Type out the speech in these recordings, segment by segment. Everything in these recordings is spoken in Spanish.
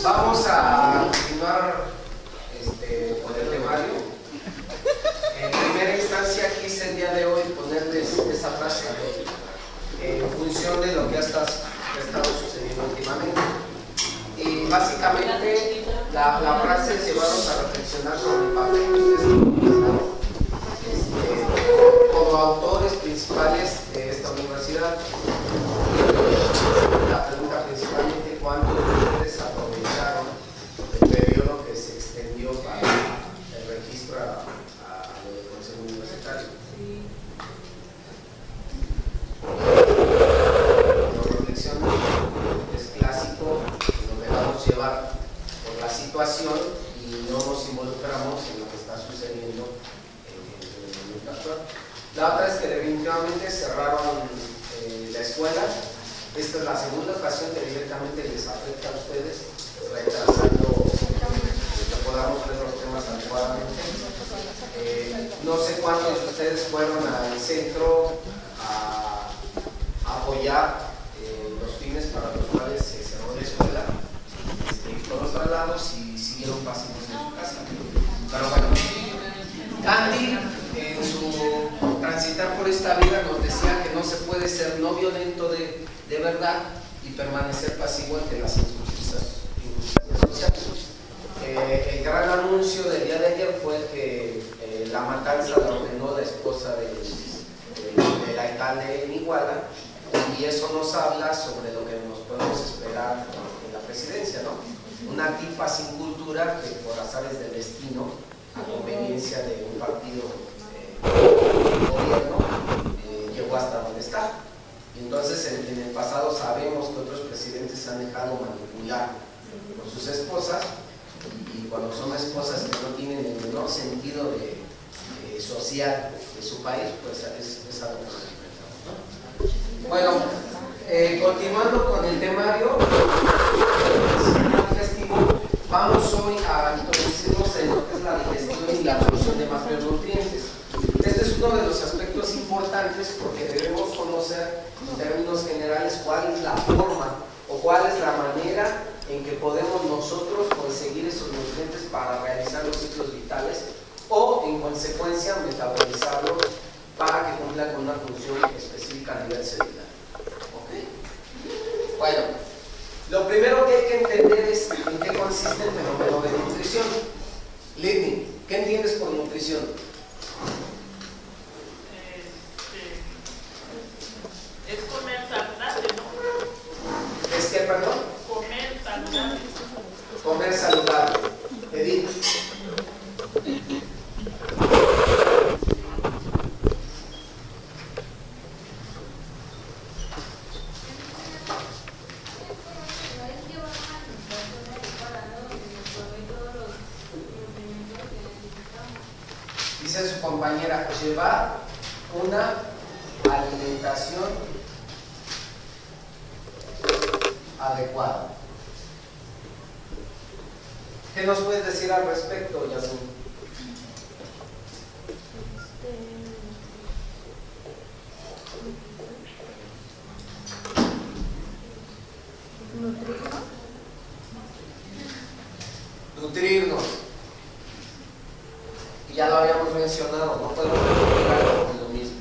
Vamos a continuar con el temario. En primera instancia quise el día de hoy ponerles esa frase en función de lo que ha estado sucediendo últimamente. Y básicamente la frase es llevarnos a reflexionar sobre el papel que ustedes como autores principales de esta universidad. La pregunta principalmente: ¿cuántos de ustedes aprovecharon el periodo que se extendió para el registro a lo del Consejo Universitario? La reflexión es clásico, nos dejamos llevar por la situación y no nos involucramos en lo que está sucediendo en el momento actual. La otra es que definitivamente cerraron la escuela. Esta es la segunda ocasión que directamente les afecta a ustedes, retrasando que podamos ver los temas adecuadamente. No sé cuántos de ustedes fueron al centro a apoyar los fines para los cuales se cerró la escuela, por otro lado, si siguieron pasivos en su casa. Pero bueno, Gandhi, en su transitar por esta vida, nos decía que no se puede ser no violento de verdad y permanecer pasivo ante las injusticias sociales. El gran anuncio del día de ayer fue que la matanza la ordenó la esposa del alcalde en Iguala, y eso nos habla sobre lo que nos podemos esperar en la presidencia, ¿no? Una tipa sin cultura que por azares del destino, a conveniencia de un partido de gobierno, llegó hasta donde está. Y entonces en el pasado sabemos que otros presidentes se han dejado manipular por sus esposas, y cuando son esposas que no tienen el menor sentido social de su país, pues es algo que se enfrentamos, ¿no? Bueno, continuando con el temario festivo, vamos hoy a introducirnos en lo que es la digestión y la absorción de macronutrientes. Este es uno de los aspectos importantes porque debemos conocer en términos generales cuál es la forma o cuál es la manera en que podemos nosotros conseguir esos nutrientes para realizar los ciclos vitales o en consecuencia metabolizarlos para que cumpla con una función específica a nivel celular. ¿Okay? Bueno, lo primero que hay que entender es en qué consiste el fenómeno de nutrición. Lidney, ¿qué entiendes por nutrición? Es comer saludable, ¿no? ¿Es qué, perdón? Comer saludable. Comer saludable. Edith. Dice su compañera, llevar una alimentación adecuada. ¿Qué nos puedes decir al respecto, Yasmin? Nutrirnos. Y ya lo habíamos mencionado, no podemos repetir lo mismo.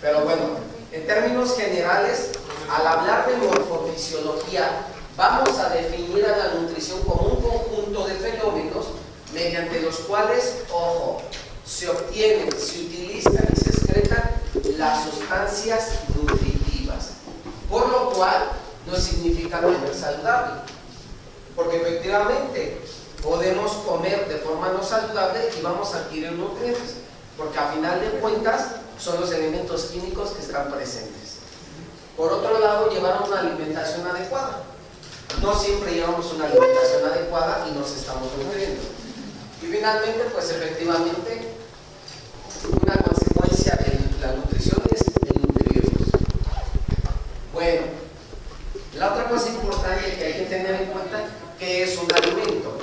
Pero bueno, en términos generales, al hablar de morfofisiología, vamos a definir a la nutrición como un conjunto de fenómenos mediante los cuales, ojo, se obtienen, se utilizan y se excretan las sustancias nutritivas. Por lo cual, no significa comer saludable, porque efectivamente podemos comer de forma no saludable y vamos a adquirir nutrientes, porque a final de cuentas son los elementos químicos que están presentes. Por otro lado, llevar una alimentación adecuada. No siempre llevamos una alimentación adecuada y nos estamos nutriendo. Y finalmente, pues efectivamente, una consecuencia de la nutrición es el nutrirnos. Bueno, la otra cosa importante que hay que tener en cuenta, ¿qué es un alimento?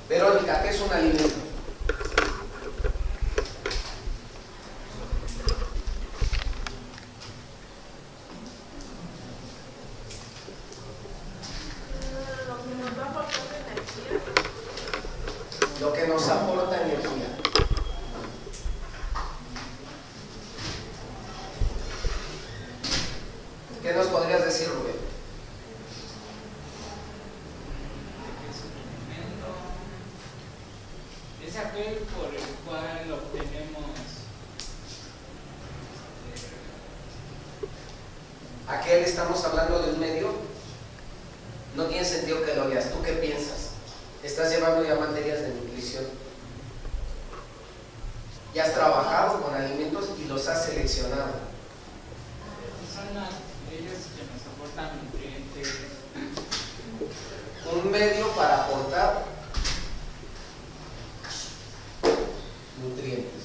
Verónica, ¿qué es un alimento? Lo que nos va a lo que nos aporta energía. ¿Qué nos podrías decir, Rubén? Es aquel por el cual obtenemos aquel, estamos hablando de un medio. No tiene sentido que lo veas. ¿Tú qué piensas? Estás llevando ya materias de nutrición, ya has trabajado con alimentos y los has seleccionado. son ellos que nos aportan nutrientes. Un medio para aportar nutrientes.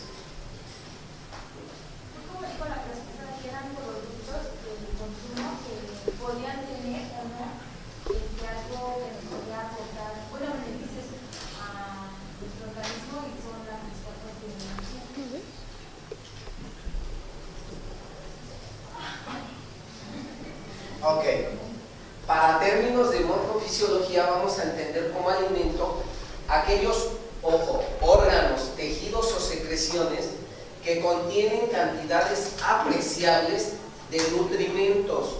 Como dijo la profesora, que eran productos de consumo que podían tener o no algo que nos podía aportar, bueno, beneficios a nuestro organismo y son las cuatro de energía. Ok. Para términos de morfofisiología vamos a entender como alimento aquellos, ojo, órganos, tejidos o secreciones que contienen cantidades apreciables de nutrimentos,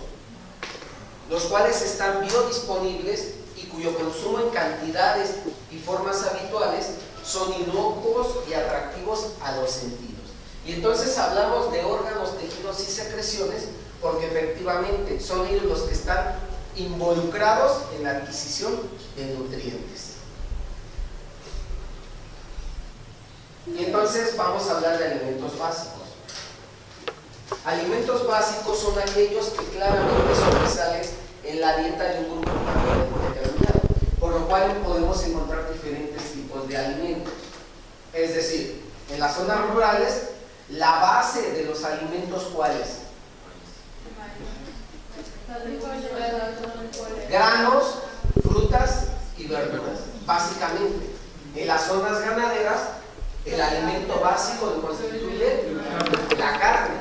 los cuales están biodisponibles y cuyo consumo en cantidades y formas habituales son inocuos y atractivos a los sentidos. Y entonces hablamos de órganos, tejidos y secreciones porque efectivamente son ellos los que están involucrados en la adquisición de nutrientes. Y entonces vamos a hablar de alimentos básicos. Alimentos básicos son aquellos que claramente sobresalen en la dieta de un grupo determinado, por lo cual podemos encontrar diferentes tipos de alimentos. Es decir, en las zonas rurales, la base de los alimentos, ¿cuál es? Granos, frutas y verduras, básicamente. En las zonas ganaderas, el alimento básico lo constituye la carne.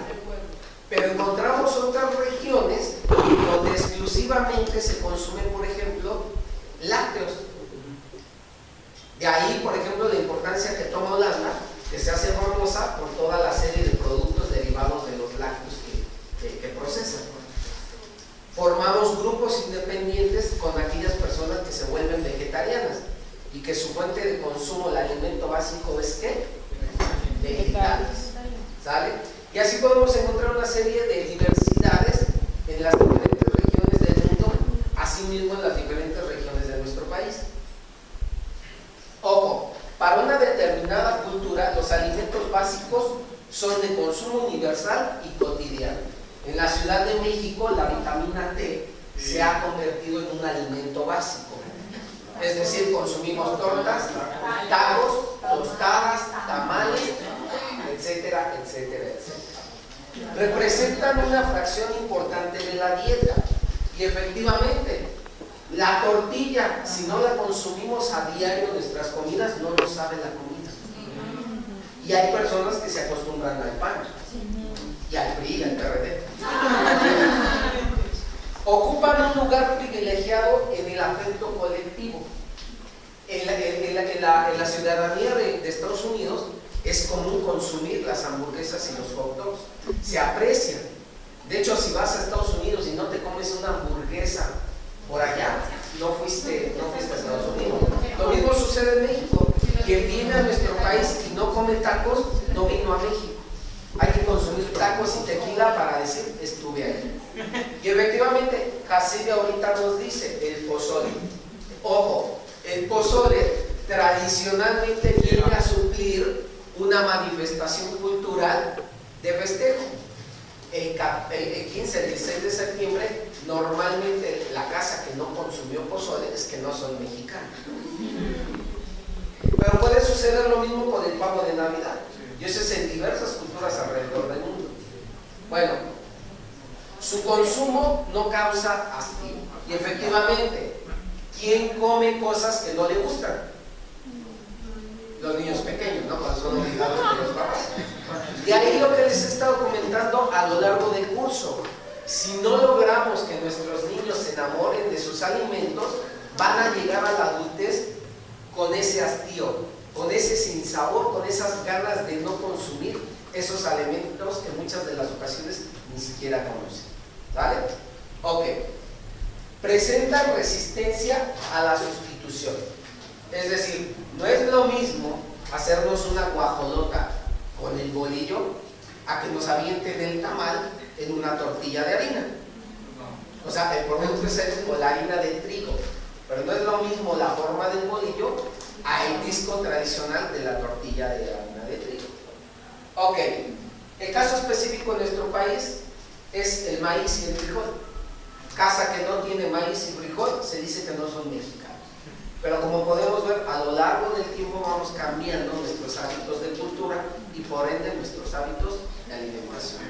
Pero encontramos otras regiones donde exclusivamente se consumen, por ejemplo, lácteos. De ahí, por ejemplo, la importancia que toma Holanda, que se hace famosa por toda la serie de productos derivados de los lácteos que procesan. Formamos grupos independientes con aquellas personas que se vuelven vegetarianas y que su fuente de consumo, el alimento básico, es ¿qué? Vegetales. ¿Sale? Y así podemos encontrar una serie de diversidades en las diferentes regiones del mundo, así mismo en las diferentes regiones de nuestro país. Ojo, para una determinada cultura, los alimentos básicos son de consumo universal y cotidiano. En la Ciudad de México, la vitamina T se ha convertido en un alimento básico. Es decir, consumimos tortas, tacos, tostadas, tamales, etcétera, etcétera, etcétera. Representan una fracción importante de la dieta. Y efectivamente, la tortilla, si no la consumimos a diario en nuestras comidas, no nos sabe la comida. Y hay personas que se acostumbran al pan y al PRI y al PRD. Ocupan un lugar privilegiado en el afecto colectivo. En la ciudadanía de Estados Unidos es común consumir las hamburguesas y los hot dogs. Se aprecian. De hecho, si vas a Estados Unidos y no te comes una hamburguesa por allá, no fuiste a Estados Unidos. Lo mismo sucede en México. Quien viene a nuestro país y no come tacos, no vino a México. Hay que consumir tacos y tequila para decir, estuve ahí. Y efectivamente, Jacibe ahorita nos dice, el pozole. Ojo, el pozole tradicionalmente viene a suplir una manifestación cultural de festejo. El 15, el 16 de septiembre, normalmente la casa que no consumió pozole es que no son mexicanos. Pero puede suceder lo mismo con el pavo de Navidad. Y eso es en diversas culturas alrededor del mundo. Bueno, su consumo no causa hastío. Y efectivamente, ¿quién come cosas que no le gustan? Los niños pequeños, ¿no? Cuando son obligados por los papás. De ahí lo que les he estado comentando a lo largo del curso. Si no logramos que nuestros niños se enamoren de sus alimentos, van a llegar a la adultez con ese hastío. con ese sinsabor, con esas ganas de no consumir esos alimentos que muchas de las ocasiones ni siquiera conocen. ¿Vale? Ok. Presentan resistencia a la sustitución. Es decir, no es lo mismo hacernos una guajolota con el bolillo a que nos avienten el tamal en una tortilla de harina. O sea, el producto es la harina de trigo, pero no es lo mismo la forma del bolillo a el disco tradicional de la tortilla de harina de trigo. Ok, el caso específico en nuestro país es el maíz y el frijol. Casa que no tiene maíz y frijol se dice que no son mexicanos. Pero como podemos ver, a lo largo del tiempo vamos cambiando nuestros hábitos de cultura y por ende nuestros hábitos de alimentación.